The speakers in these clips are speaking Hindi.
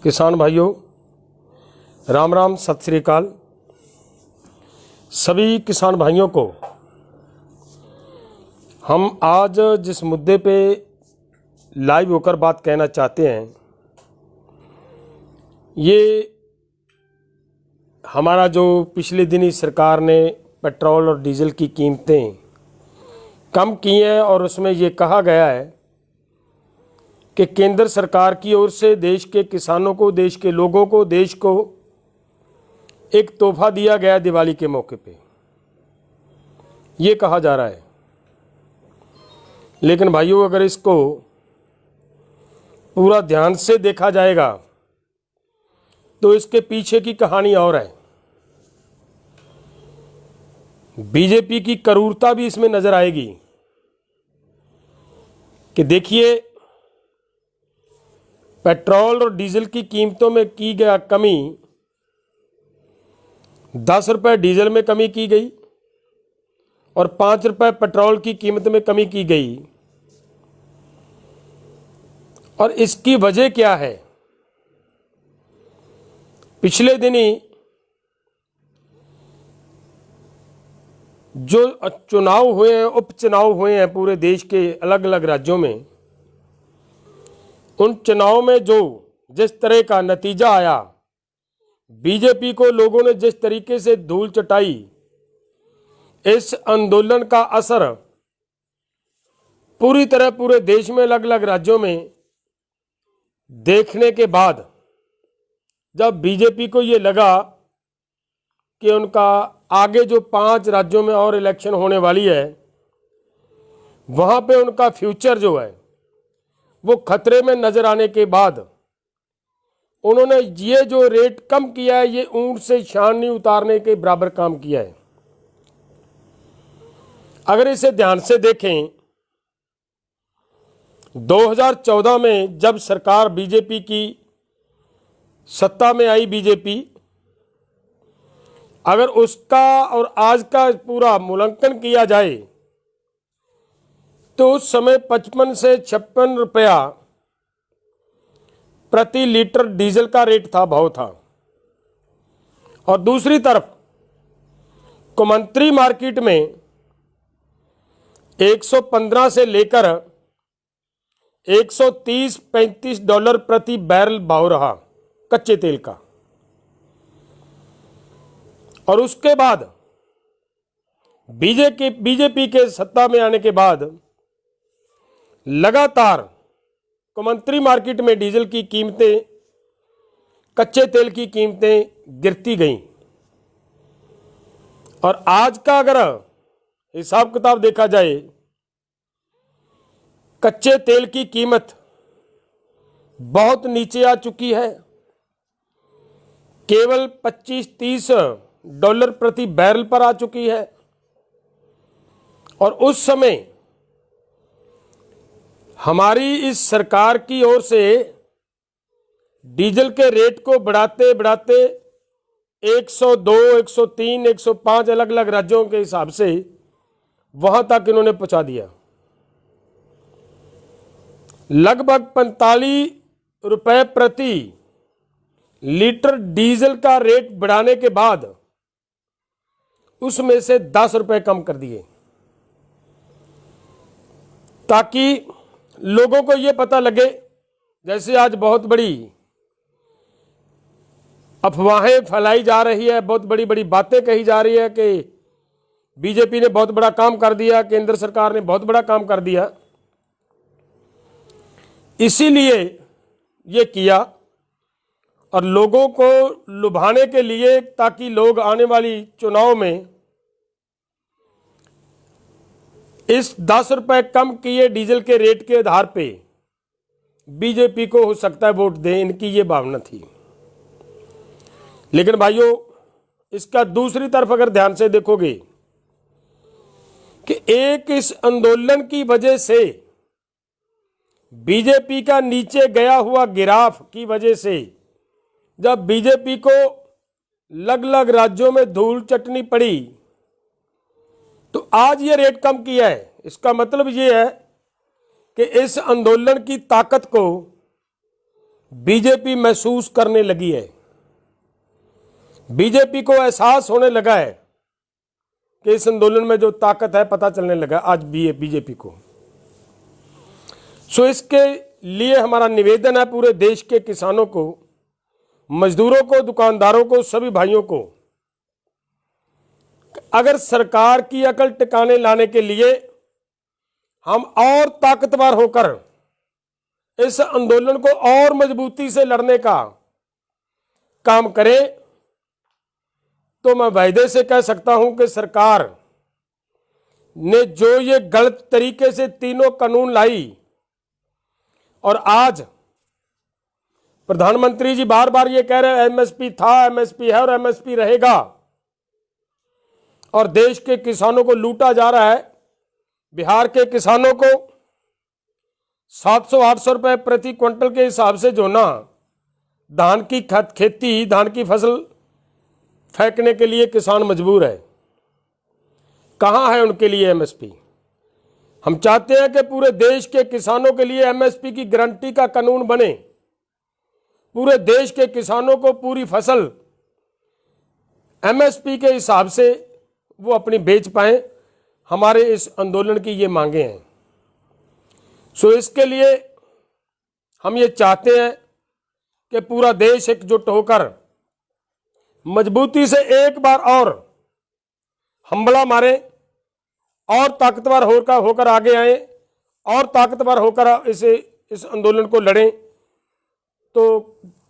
किसान भाइयों, राम राम, सत श्री अकाल। सभी किसान भाइयों को हम आज जिस मुद्दे पे लाइव होकर बात कहना चाहते हैं, ये हमारा जो पिछले दिन ही सरकार ने पेट्रोल और डीजल की कीमतें कम की हैं और उसमें ये कहा गया है कि केंद्र सरकार की ओर से देश के किसानों को, देश के लोगों को, देश को एक तोहफा दिया गया दिवाली के मौके पे, ये कहा जा रहा है। लेकिन भाइयों, अगर इसको पूरा ध्यान से देखा जाएगा तो इसके पीछे की कहानी और है। बीजेपी की क्रूरता भी इसमें नजर आएगी कि देखिए, पेट्रोल और डीजल की कीमतों में की गया कमी, 10 रुपये डीजल में कमी की गई और 5 रुपये पेट्रोल की कीमत में कमी की गई। और इसकी वजह क्या है? पिछले दिन ही जो चुनाव हुए हैं, उपचुनाव हुए हैं पूरे देश के अलग अलग राज्यों में, उन चुनाव में जो जिस तरह का नतीजा आया, बीजेपी को लोगों ने जिस तरीके से धूल चटाई, इस आंदोलन का असर पूरी तरह पूरे देश में अलग अलग राज्यों में देखने के बाद जब बीजेपी को ये लगा कि उनका आगे जो 5 राज्यों में और इलेक्शन होने वाली है, वहां पे उनका फ्यूचर जो है वो खतरे में नजर आने के बाद उन्होंने ये जो रेट कम किया है, ये ऊंट से छाननी उतारने के बराबर काम किया है। अगर इसे ध्यान से देखें, 2014 में जब सरकार बीजेपी की सत्ता में आई, बीजेपी, अगर उसका और आज का पूरा मूल्यांकन किया जाए तो उस समय 55 से 56 रुपया प्रति लीटर डीजल का रेट था, भाव था। और दूसरी तरफ कौमांतरी मार्केट में 115 से लेकर 130-35 डॉलर प्रति बैरल भाव रहा कच्चे तेल का। और उसके बाद बीजेपी के सत्ता में आने के बाद लगातार कौमांतरी मार्केट में डीजल की कीमतें, कच्चे तेल की कीमतें गिरती गईं। और आज का अगर हिसाब किताब देखा जाए, कच्चे तेल की कीमत बहुत नीचे आ चुकी है, केवल 25-30 डॉलर प्रति बैरल पर आ चुकी है। और उस समय हमारी इस सरकार की ओर से डीजल के रेट को बढ़ाते बढ़ाते 102, 103, 105 अलग अलग राज्यों के हिसाब से वहां तक इन्होंने पहुंचा दिया। लगभग 45 रुपए प्रति लीटर डीजल का रेट बढ़ाने के बाद उसमें से 10 रुपए कम कर दिए, ताकि लोगों को यह पता लगे। जैसे आज बहुत बड़ी अफवाहें फैलाई जा रही है, बहुत बड़ी बड़ी बातें कही जा रही है कि बीजेपी ने बहुत बड़ा काम कर दिया, केंद्र सरकार ने बहुत बड़ा काम कर दिया, इसीलिए ये किया और लोगों को लुभाने के लिए, ताकि लोग आने वाली चुनाव में इस 10 रुपए कम किए डीजल के रेट के आधार पे बीजेपी को हो सकता है वोट दें, इनकी ये भावना थी। लेकिन भाइयों, इसका दूसरी तरफ अगर ध्यान से देखोगे कि एक इस आंदोलन की वजह से, बीजेपी का नीचे गया हुआ गिराफ की वजह से, जब बीजेपी को अलग अलग राज्यों में धूल चटनी पड़ी तो आज ये रेट कम किया है। इसका मतलब ये है कि इस आंदोलन की ताकत को बीजेपी महसूस करने लगी है, बीजेपी को एहसास होने लगा है कि इस आंदोलन में जो ताकत है, पता चलने लगा आज बीजेपी को। सो इसके लिए हमारा निवेदन है पूरे देश के किसानों को, मजदूरों को, दुकानदारों को, सभी भाइयों को, अगर सरकार की अकल टिकाने लाने के लिए हम और ताकतवर होकर इस आंदोलन को और मजबूती से लड़ने का काम करें, तो मैं वायदे से कह सकता हूं कि सरकार ने जो ये गलत तरीके से तीनों कानून लाई, और आज प्रधानमंत्री जी बार बार ये कह रहे हैं एमएसपी था, एमएसपी है और एमएसपी रहेगा, और देश के किसानों को लूटा जा रहा है। बिहार के किसानों को 700-800 रुपए प्रति क्विंटल के हिसाब से जो ना धान की खेती, धान की फसल फेंकने के लिए किसान मजबूर है। कहां है उनके लिए एमएसपी? हम चाहते हैं कि पूरे देश के किसानों के लिए एमएसपी की गारंटी का कानून बने, पूरे देश के किसानों को पूरी फसल एमएसपी के हिसाब से वो अपनी बेच पाएं। हमारे इस आंदोलन की ये मांगे हैं। सो इसके लिए हम ये चाहते हैं कि पूरा देश एकजुट होकर मजबूती से एक बार और हमला मारे और ताकतवर होकर आगे आए और ताकतवर होकर इस आंदोलन को लड़ें। तो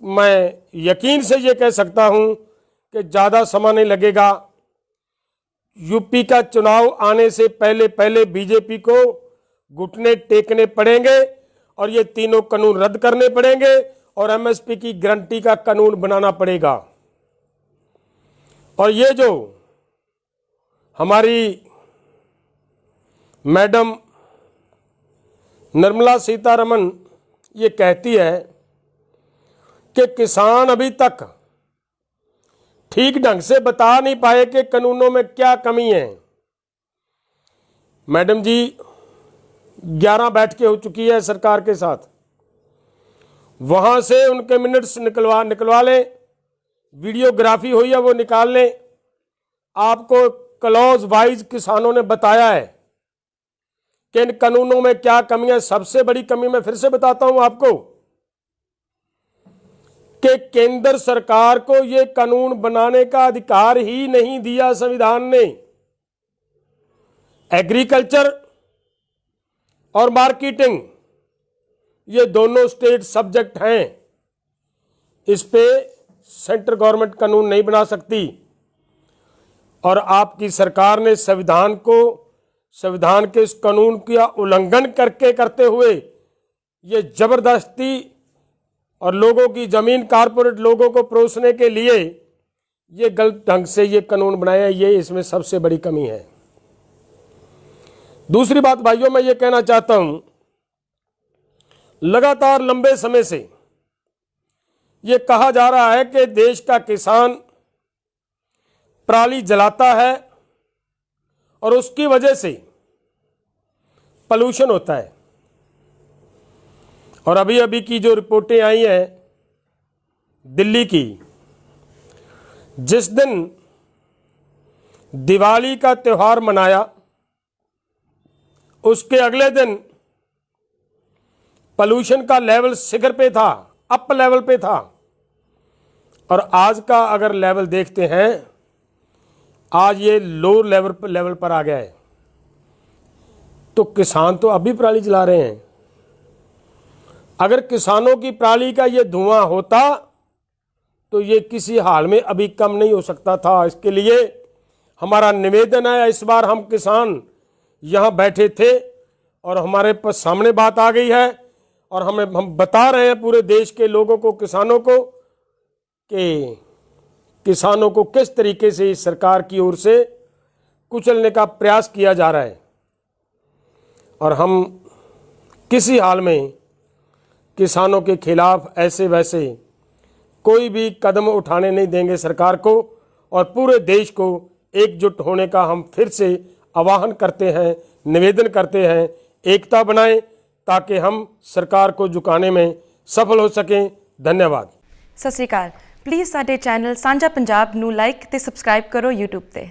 मैं यकीन से ये कह सकता हूं कि ज़्यादा समय नहीं लगेगा। यूपी का चुनाव आने से पहले पहले बीजेपी को घुटने टेकने पड़ेंगे और ये तीनों कानून रद्द करने पड़ेंगे और एमएसपी की गारंटी का कानून बनाना पड़ेगा। और ये जो हमारी मैडम निर्मला सीतारमण ये कहती है कि किसान अभी तक ठीक ढंग से बता नहीं पाए कि कानूनों में क्या कमी है। मैडम जी 11 बैठकें हो चुकी है सरकार के साथ, वहां से उनके मिनट्स निकलवा लें, वीडियोग्राफी हुई है वो निकाल लें। आपको क्लॉज वाइज किसानों ने बताया है कि इन कानूनों में क्या कमी है। सबसे बड़ी कमी मैं फिर से बताता हूं आपको कि केंद्र सरकार को यह कानून बनाने का अधिकार ही नहीं दिया संविधान ने। एग्रीकल्चर और मार्केटिंग ये दोनों स्टेट सब्जेक्ट हैं, इस पे सेंट्रल गवर्नमेंट कानून नहीं बना सकती। और आपकी सरकार ने संविधान के इस कानून का उल्लंघन करते हुए ये जबरदस्ती और लोगों की जमीन कारपोरेट लोगों को परोसने के लिए ये गलत ढंग से ये कानून बनाया, ये इसमें सबसे बड़ी कमी है। दूसरी बात भाइयों, मैं ये कहना चाहता हूं, लगातार लंबे समय से ये कहा जा रहा है कि देश का किसान पराली जलाता है और उसकी वजह से पॉल्यूशन होता है। और अभी अभी की जो रिपोर्टें आई हैं दिल्ली की, जिस दिन दिवाली का त्यौहार मनाया उसके अगले दिन पॉल्यूशन का लेवल शिखर पे था, अप लेवल पे था। और आज का अगर लेवल देखते हैं, आज ये लो लेवल पर आ गया है। तो किसान तो अभी पराली जला रहे हैं। अगर किसानों की पराली का ये धुआं होता तो ये किसी हाल में अभी कम नहीं हो सकता था। इसके लिए हमारा निवेदन है, इस बार हम किसान यहाँ बैठे थे और हमारे पास सामने बात आ गई है और हम बता रहे हैं पूरे देश के लोगों को, किसानों को, कि किसानों को किस तरीके से इस सरकार की ओर से कुचलने का प्रयास किया जा रहा है। और हम किसी हाल में किसानों के खिलाफ ऐसे वैसे कोई भी कदम उठाने नहीं देंगे सरकार को। और पूरे देश को एकजुट होने का हम फिर से आह्वान करते हैं, निवेदन करते हैं, एकता बनाएं ताकि हम सरकार को झुकाने में सफल हो सकें। धन्यवाद। ਸਤਿ ਸ਼੍ਰੀ ਅਕਾਲ। ਪਲੀਜ਼ ਸਾਡੇ ਚੈਨਲ ਸਾਂਝਾ ਪੰਜਾਬ ਨੂੰ ਲਾਈਕ ਤੇ ਸਬਸਕ੍ਰਾਈਬ ਕਰੋ YouTube ਤੇ।